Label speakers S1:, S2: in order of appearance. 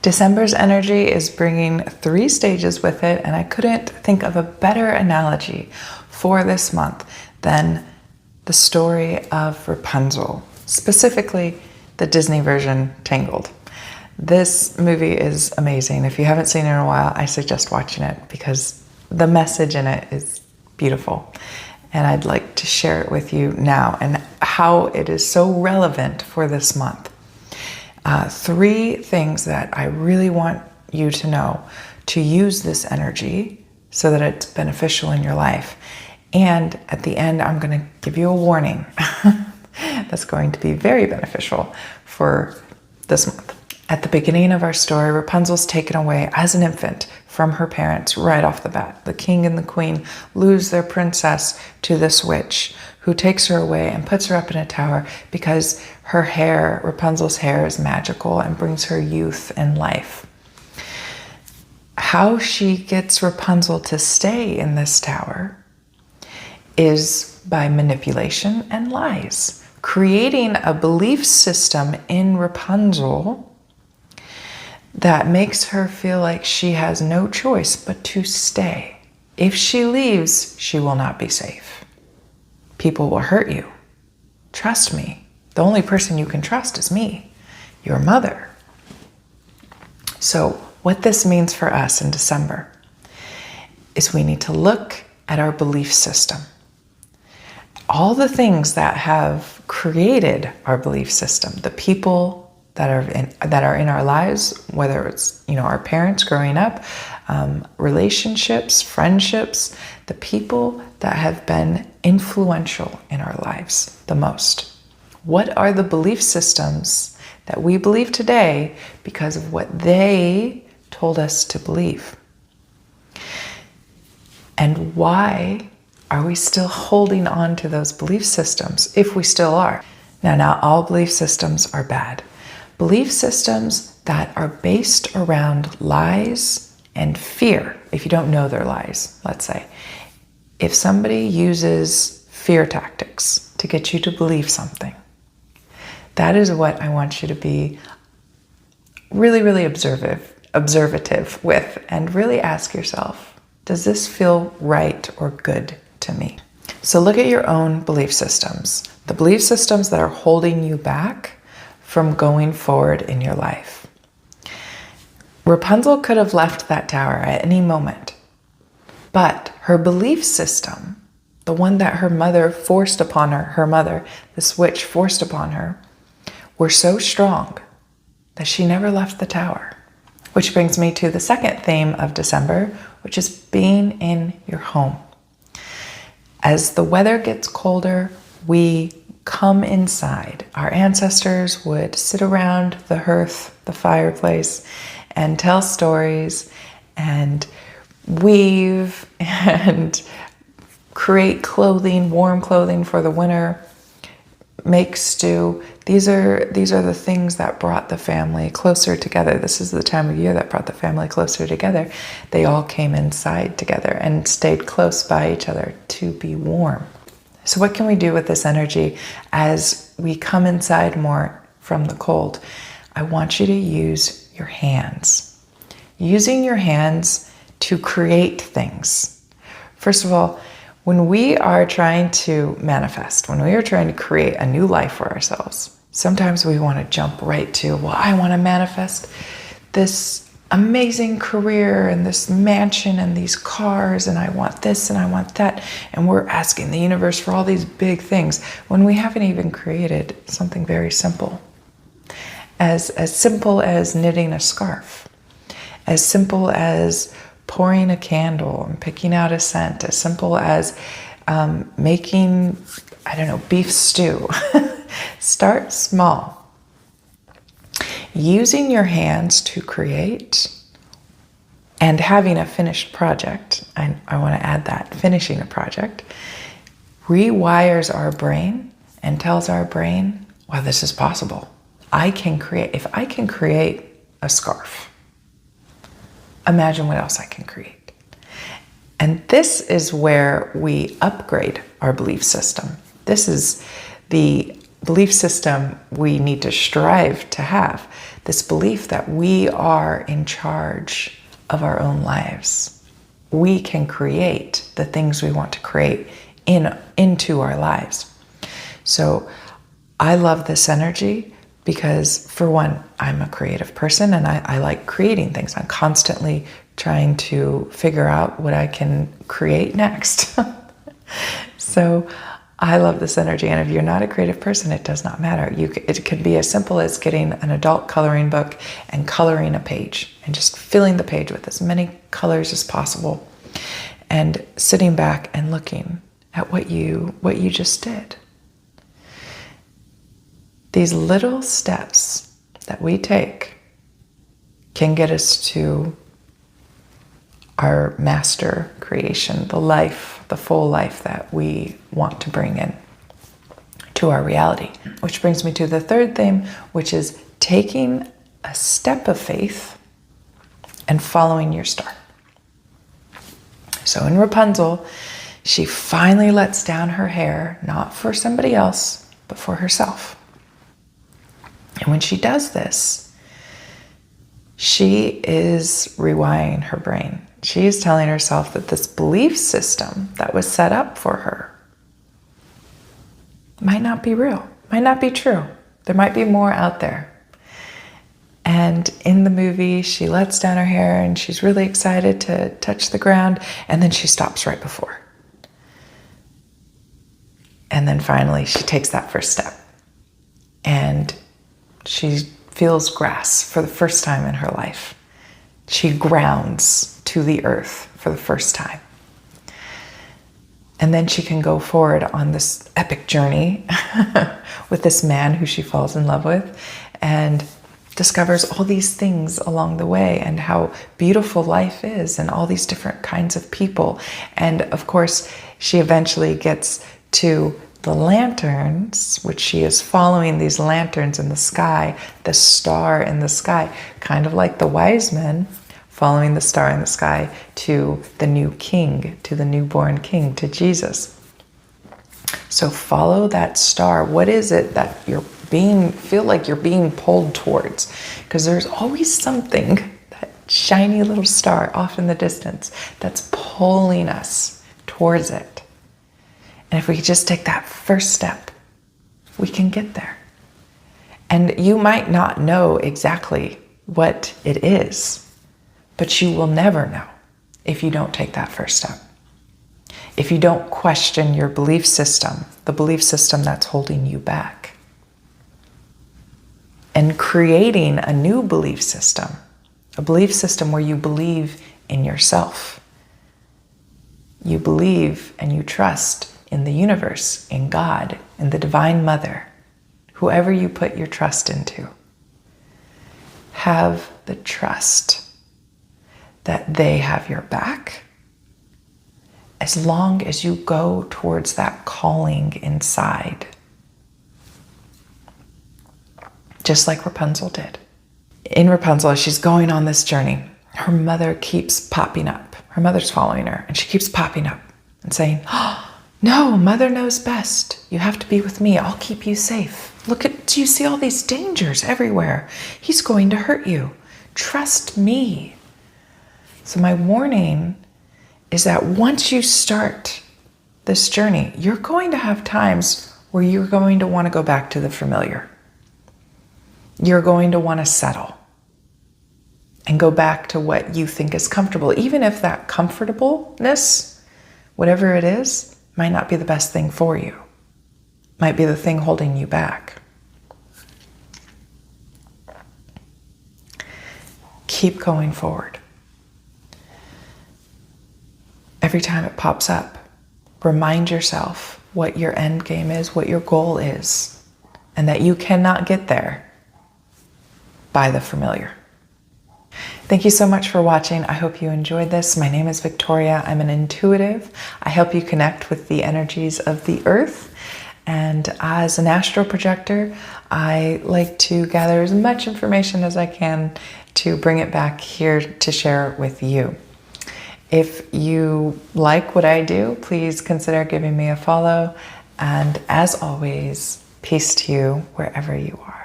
S1: December's energy is bringing 3 stages with it, and I couldn't think of a better analogy for this month than the story of Rapunzel, specifically the Disney version Tangled. This movie is amazing. If you haven't seen it in a while, I suggest watching it because the message in it is beautiful. And I'd like to share it with you now and how it is so relevant for this month. 3 things that I really want you to know to use this energy so that it's beneficial in your life. And at the end, I'm going to give you a warning that's going to be very beneficial for this month. At the beginning of our story, Rapunzel's taken away as an infant from her parents right off the bat. The king and the queen lose their princess to this witch who takes her away and puts her up in a tower because her hair, Rapunzel's hair, is magical and brings her youth and life. How she gets Rapunzel to stay in this tower is by manipulation and lies, creating a belief system in Rapunzel that makes her feel like she has no choice but to stay. If she leaves, she will not be safe. People will hurt you. Trust me. The only person you can trust is me, your mother. So what this means for us in December is we need to look at our belief system. All the things that have created our belief system, the people that are in our lives, whether it's our parents growing up, relationships, friendships, the people that have been influential in our lives the most. What are the belief systems that we believe today because of what they told us to believe? And why are we still holding on to those belief systems if we still are? Now, not all belief systems are bad. Belief systems that are based around lies and fear, if you don't know they're lies, let's say. If somebody uses fear tactics to get you to believe something, that is what I want you to be really, really observative with and really ask yourself, does this feel right or good to me? So look at your own belief systems, the belief systems that are holding you back from going forward in your life. Rapunzel could have left that tower at any moment, but her belief system, the one that her mother forced upon her, this witch forced upon her, were so strong that she never left the tower. Which brings me to the second theme of December, which is being in your home. As the weather gets colder, we come inside. Our ancestors would sit around the hearth, the fireplace, and tell stories and weave and create clothing, warm clothing for the winter, make stew. These are the things that brought the family closer together. This is the time of year that brought the family closer together. They all came inside together and stayed close by each other to be warm. So what can we do with this energy as we come inside more from the cold? I want you to use your hands. Using your hands to create things. First of all, when we are trying to manifest, when we are trying to create a new life for ourselves, sometimes we want to jump right to, well, I want to manifest this amazing career and this mansion and these cars, and I want this and I want that. And we're asking the universe for all these big things when we haven't even created something very simple. As simple as knitting a scarf, as simple as pouring a candle and picking out a scent, as simple as making, beef stew. Start small. Using your hands to create and having a finished project, I want to add that, finishing a project, rewires our brain and tells our brain, wow, this is possible. I can create. If I can create a scarf, imagine what else I can create. And this is where we upgrade our belief system. This is the belief system we need to strive to have. This belief that we are in charge of our own lives. We can create the things we want to create into our lives. So I love this energy because, for one, I'm a creative person and I like creating things. I'm constantly trying to figure out what I can create next. So I love this energy. And if you're not a creative person, it does not matter. It could be as simple as getting an adult coloring book and coloring a page and just filling the page with as many colors as possible and sitting back and looking at what you just did. These little steps that we take can get us to our master creation, the full life that we want to bring in to our reality. Which brings me to the third theme, which is taking a step of faith and following your star. So in Rapunzel, she finally lets down her hair, not for somebody else, but for herself. And when she does this, she is rewiring her brain. She is telling herself that this belief system that was set up for her might not be real, might not be true. There might be more out there. And in the movie, she lets down her hair and she's really excited to touch the ground, and then she stops right before. And then finally, she takes that first step. And she feels grass for the first time in her life. She grounds to the earth for the first time. And then she can go forward on this epic journey with this man who she falls in love with and discovers all these things along the way and how beautiful life is and all these different kinds of people. And of course, she eventually gets to the lanterns, which she is following these lanterns in the sky, the star in the sky, kind of like the wise men following the star in the sky to the new king, to the newborn king, to Jesus. So follow that star. What is it that feel like you're being pulled towards? Because there's always something, that shiny little star off in the distance, that's pulling us towards it. And if we just take that first step, we can get there. And you might not know exactly what it is, but you will never know if you don't take that first step. If you don't question your belief system, the belief system that's holding you back. And creating a new belief system, a belief system where you believe in yourself. You believe and you trust in the universe, in God, in the Divine Mother, whoever you put your trust into. Have the trust that they have your back as long as you go towards that calling inside. Just like Rapunzel did. In Rapunzel, as she's going on this journey, her mother keeps popping up. Her mother's following her, and she keeps popping up and saying, "Oh, no, Mother knows best. You have to be with me. I'll keep you safe. Do you see all these dangers everywhere? He's going to hurt you. Trust me." So my warning is that once you start this journey, you're going to have times where you're going to want to go back to the familiar. You're going to want to settle and go back to what you think is comfortable, even if that comfortableness, whatever it is, might not be the best thing for you, might be the thing holding you back. Keep going forward. Every time it pops up, remind yourself what your end game is, what your goal is, and that you cannot get there by the familiar. Thank you so much for watching. I hope you enjoyed this. My name is Victoria. I'm an intuitive. I help you connect with the energies of the earth. And as an astral projector, I like to gather as much information as I can to bring it back here to share with you. If you like what I do, please consider giving me a follow. And as always, Peace to you wherever you are.